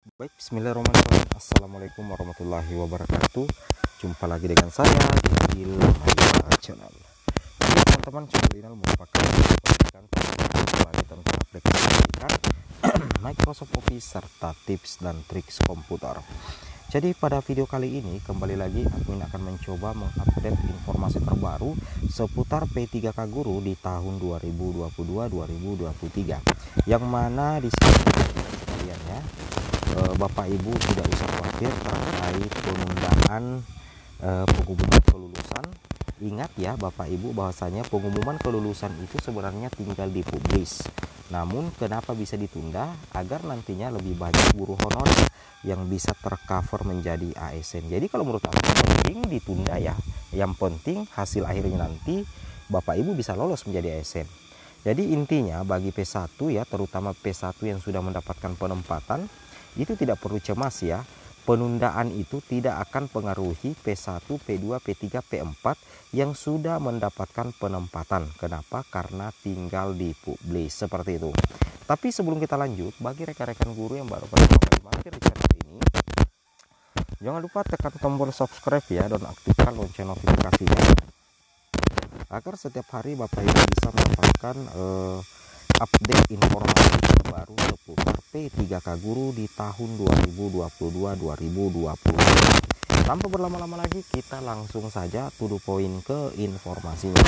Baik, bismillahirrahmanirrahim. Assalamualaikum warahmatullahi wabarakatuh. Jumpa lagi dengan saya di Ilmaya Channel. Oke teman-teman, channel ini merupakan pendidikan lagi tentang aplikasi pendidikan Microsoft Office serta tips dan triks komputer. Jadi pada video kali ini kembali lagi admin akan mencoba mengupdate informasi terbaru seputar P3K Guru di tahun 2022-2023. Yang mana di sini sekalian ya, Bapak Ibu tidak usah khawatir terkait penundaan pengumuman kelulusan. Ingat ya Bapak Ibu bahwasanya pengumuman kelulusan itu sebenarnya tinggal dipublis. Namun kenapa bisa ditunda? Agar nantinya lebih banyak guru honorer yang bisa tercover menjadi ASN. Jadi kalau menurut aku penting ditunda ya. Yang penting hasil akhirnya nanti Bapak Ibu bisa lolos menjadi ASN. Jadi intinya bagi P1 ya, terutama P1 yang sudah mendapatkan penempatan, itu tidak perlu cemas ya. Penundaan itu tidak akan pengaruhi P1, P2, P3, P4 yang sudah mendapatkan penempatan. Kenapa? Karena tinggal dipublis seperti itu. Tapi sebelum kita lanjut, bagi rekan-rekan guru yang baru pertama kali mampir di channel ini, jangan lupa tekan tombol subscribe ya dan aktifkan lonceng notifikasinya agar setiap hari Bapak Ibu bisa mendapatkan update informasi terbaru seputar P3K Guru di tahun 2022-2023. Tanpa berlama-lama lagi, kita langsung saja to the point ke informasinya.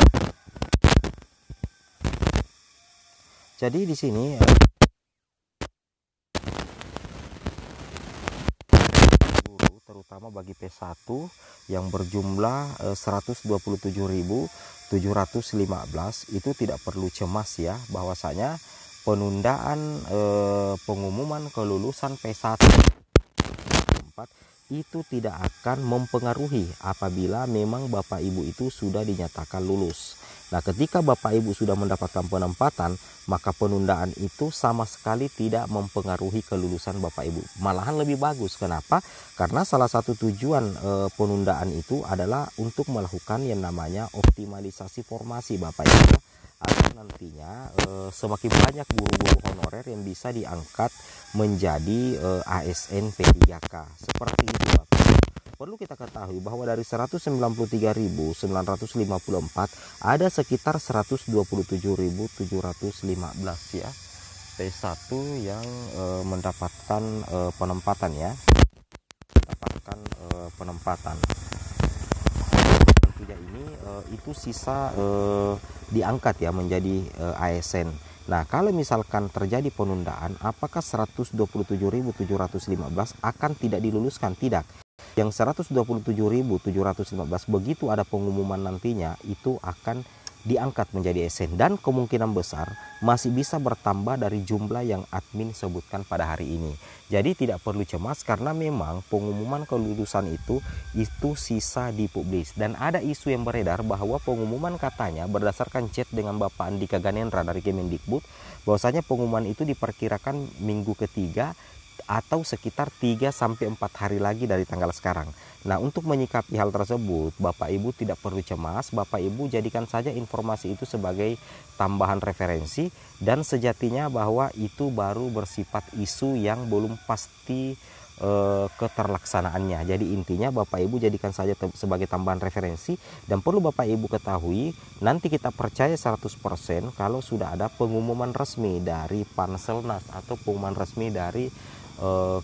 Jadi di sini guru terutama bagi P1 yang berjumlah 127.715 itu tidak perlu cemas ya, bahwasanya penundaan pengumuman kelulusan P1 itu tidak akan mempengaruhi apabila memang Bapak Ibu itu sudah dinyatakan lulus. Nah, ketika Bapak Ibu sudah mendapatkan penempatan, maka penundaan itu sama sekali tidak mempengaruhi kelulusan Bapak Ibu. Malahan lebih bagus. Kenapa? Karena salah satu tujuan penundaan itu adalah untuk melakukan yang namanya optimalisasi formasi Bapak Ibu, agar nantinya semakin banyak guru-guru honorer yang bisa diangkat menjadi ASN P3K. Seperti itu Bapak. Perlu kita ketahui bahwa dari 193.954 ada sekitar 127.715 ya P1 yang mendapatkan penempatan ya. Mendapatkan penempatan. Tentunya ini itu sisa diangkat ya menjadi ASN. Nah, kalau misalkan terjadi penundaan, apakah 127.715 akan tidak diluluskan? Tidak. Yang 127.715 begitu ada pengumuman nantinya itu akan diangkat menjadi ASN, dan kemungkinan besar masih bisa bertambah dari jumlah yang admin sebutkan pada hari ini. Jadi tidak perlu cemas karena memang pengumuman kelulusan itu sisa dipublis, dan ada isu yang beredar bahwa pengumuman katanya berdasarkan chat dengan Bapak Andika Ganendra dari Kemendikbud, bahwasanya pengumuman itu diperkirakan minggu ketiga atau sekitar 3-4 hari lagi dari tanggal sekarang. Nah, untuk menyikapi hal tersebut, Bapak Ibu tidak perlu cemas. Bapak Ibu jadikan saja informasi itu sebagai tambahan referensi, dan sejatinya bahwa itu baru bersifat isu yang belum pasti keterlaksanaannya. Jadi intinya Bapak Ibu jadikan saja sebagai tambahan referensi, dan perlu Bapak Ibu ketahui, nanti kita percaya 100% kalau sudah ada pengumuman resmi dari Panselnas atau pengumuman resmi dari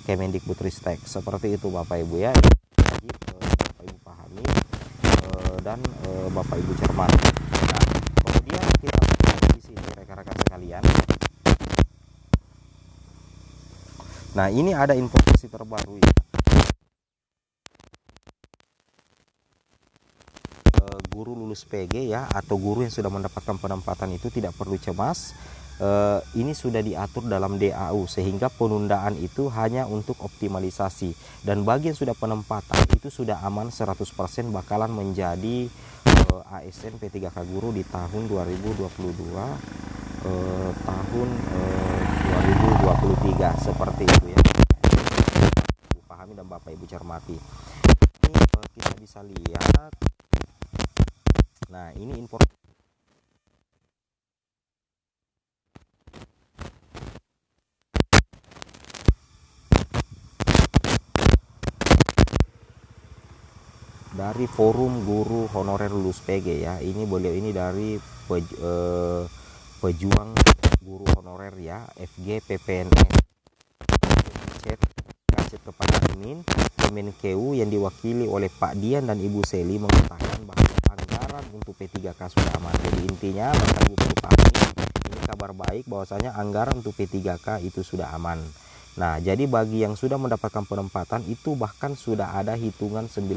Kemendikbudristek. Seperti itu Bapak Ibu ya. Jadi Bapak Ibu pahami dan Bapak Ibu cermati. Nah, kemudian kita lihat di sini rekan-rekan sekalian. Nah, ini ada informasi terbaru ya. Guru lulus PG ya, atau guru yang sudah mendapatkan penempatan itu tidak perlu cemas. Ini sudah diatur dalam DAU sehingga penundaan itu hanya untuk optimalisasi, dan bagi yang sudah penempatan itu sudah aman 100% bakalan menjadi ASN P3K Guru di tahun 2022 tahun 2023 seperti itu ya. Ibu pahami dan Bapak Ibu cermati. Ini kita bisa lihat. Nah, ini informasi. dari Forum Guru Honorer Lulus PG ya. Ini beliau ini dari pejuang guru honorer ya, FG PPNS. Chat kepada admin Kemenkeu yang diwakili oleh Pak Dian dan Ibu Seli mengatakan bahwa anggaran untuk P3K sudah aman. Jadi intinya Bapak Ibu perlu pahami, ini kabar baik bahwasanya anggaran untuk P3K itu sudah aman. Nah, jadi bagi yang sudah mendapatkan penempatan itu bahkan sudah ada hitungan 9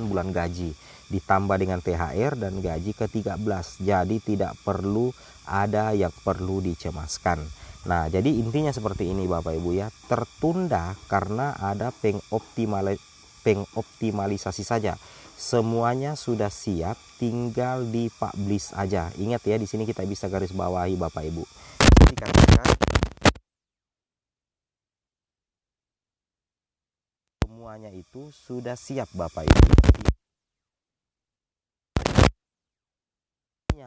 bulan gaji ditambah dengan THR dan gaji ke-13. Jadi tidak perlu ada yang perlu dicemaskan. Nah, jadi intinya seperti ini Bapak Ibu ya, tertunda karena ada pengoptimalisasi saja. Semuanya sudah siap, tinggal dipublish aja. Ingat ya, di sini kita bisa garis bawahi Bapak Ibu. Jadi katakan semuanya itu sudah siap Bapak Ibu.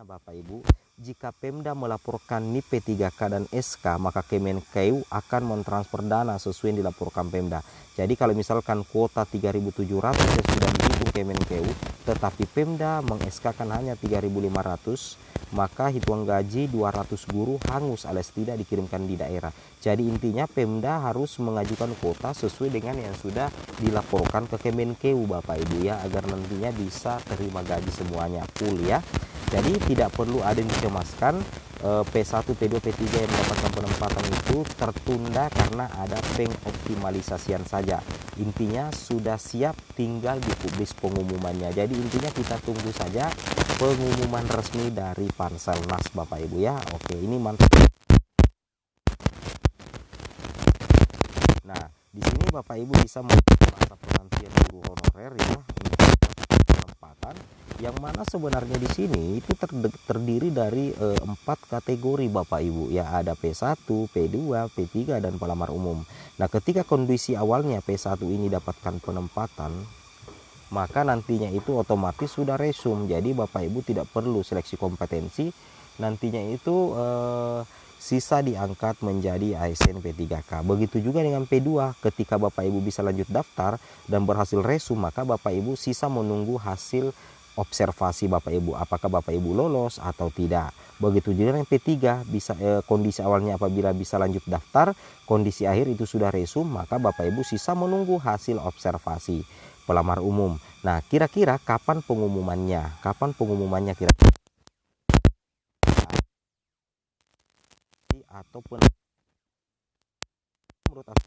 Bapak Ibu, jika Pemda melaporkan NIP P3K dan SK, maka Kemenkeu akan mentransfer dana sesuai yang dilaporkan Pemda. Jadi kalau misalkan kuota 3.700 yang sudah dihitung Kemenkeu, tetapi Pemda meng-SK-kan hanya 3.500, maka hitungan gaji 200 guru hangus alias tidak dikirimkan di daerah. Jadi intinya Pemda harus mengajukan kuota sesuai dengan yang sudah dilaporkan ke Kemenkeu Bapak Ibu ya, agar nantinya bisa terima gaji semuanya full ya. Jadi tidak perlu ada yang dicemaskan, P1, P2, P3 yang mendapatkan penempatan itu tertunda karena ada pengoptimalisasian saja. Intinya sudah siap, tinggal dipublis pengumumannya. Jadi intinya kita tunggu saja pengumuman resmi dari Panselnas Bapak Ibu ya. Oke, ini mantap. Nah, di sini Bapak Ibu bisa melihat masa penantian guru honorer ya untuk penempatan, yang mana sebenarnya di sini itu terdiri dari 4 kategori Bapak Ibu ya, ada P1, P2, P3 dan pelamar umum. Nah, ketika kondisi awalnya P1 ini dapatkan penempatan, maka nantinya itu otomatis sudah resum. Jadi Bapak Ibu tidak perlu seleksi kompetensi, nantinya itu sisa diangkat menjadi ASN P3K. Begitu juga dengan P2, ketika Bapak Ibu bisa lanjut daftar dan berhasil resum, maka Bapak Ibu sisa menunggu hasil observasi Bapak Ibu, apakah Bapak Ibu lolos atau tidak. Begitu juga dengan P3, bisa kondisi awalnya apabila bisa lanjut daftar, kondisi akhir itu sudah resum, maka Bapak Ibu sisa menunggu hasil observasi. Pelamar umum. Nah, kira-kira kapan pengumumannya? Kapan pengumumannya kira-kira? Ataupun menurut aku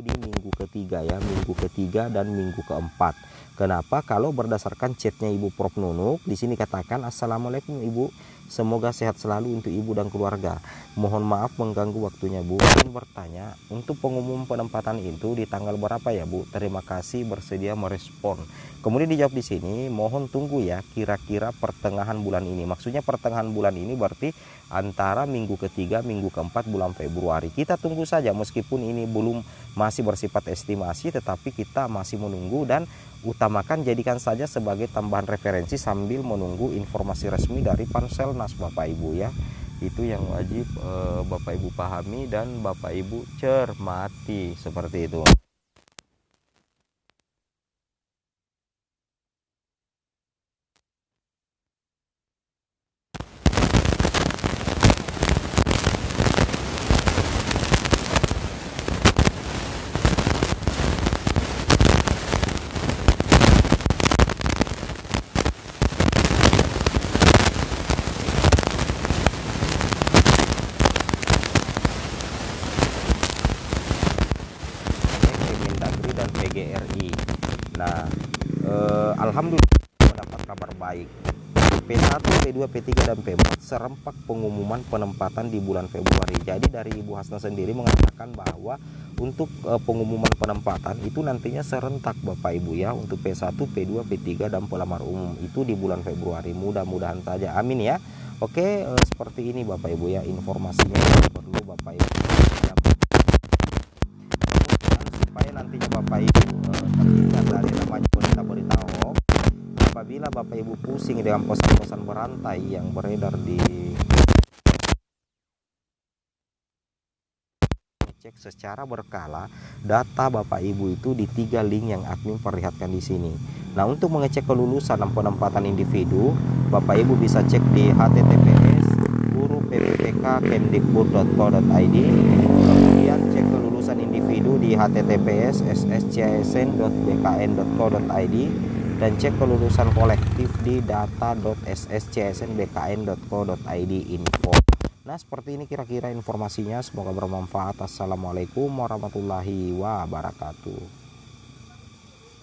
di minggu ketiga ya, minggu ketiga dan minggu keempat. Kenapa? Kalau berdasarkan chatnya Ibu Prof Nunuk, di sini katakan Assalamualaikum Ibu, semoga sehat selalu untuk Ibu dan keluarga. Mohon maaf mengganggu waktunya Bu. Ingin bertanya, untuk pengumuman penempatan itu di tanggal berapa ya Bu? Terima kasih bersedia merespon. Kemudian dijawab di sini, mohon tunggu ya, kira-kira pertengahan bulan ini. Maksudnya pertengahan bulan ini berarti antara minggu ketiga, minggu keempat bulan Februari. Kita tunggu saja, meskipun ini belum masih bersifat estimasi, tetapi kita masih menunggu dan utamakan jadikan saja sebagai tambahan referensi sambil menunggu informasi resmi dari Panselnas Bapak Ibu ya. Itu yang wajib Bapak Ibu pahami dan Bapak Ibu cermati, seperti itu. PGRI. Nah, alhamdulillah mendapat kabar baik. P1, P2, P3 dan P4 serempak pengumuman penempatan di bulan Februari. Jadi dari Ibu Hasna sendiri mengatakan bahwa untuk pengumuman penempatan itu nantinya serentak Bapak Ibu ya, untuk P1, P2, P3 dan pelamar umum itu di bulan Februari. Mudah-mudahan saja, amin ya. Oke, seperti ini Bapak Ibu ya informasinya yang perlu Bapak Ibu ya, supaya nantinya Bapak Ibu terhindar dari namanya berita-berita hoax. Apabila Bapak Ibu pusing dengan pesan-pesan berantai yang beredar di mengecek secara berkala data Bapak Ibu itu di 3 link yang admin perlihatkan di sini. Nah, untuk mengecek kelulusan dan penempatan individu, Bapak Ibu bisa cek di https://guru-ppk.kemdikbud.co.id. Kemudian cek kelulusan individu di https://sscsn.bkn.co.id dan cek kelulusan kolektif di data.sscsnbkn.co.id info. Nah, seperti ini kira-kira informasinya, semoga bermanfaat. Assalamualaikum warahmatullahi wabarakatuh.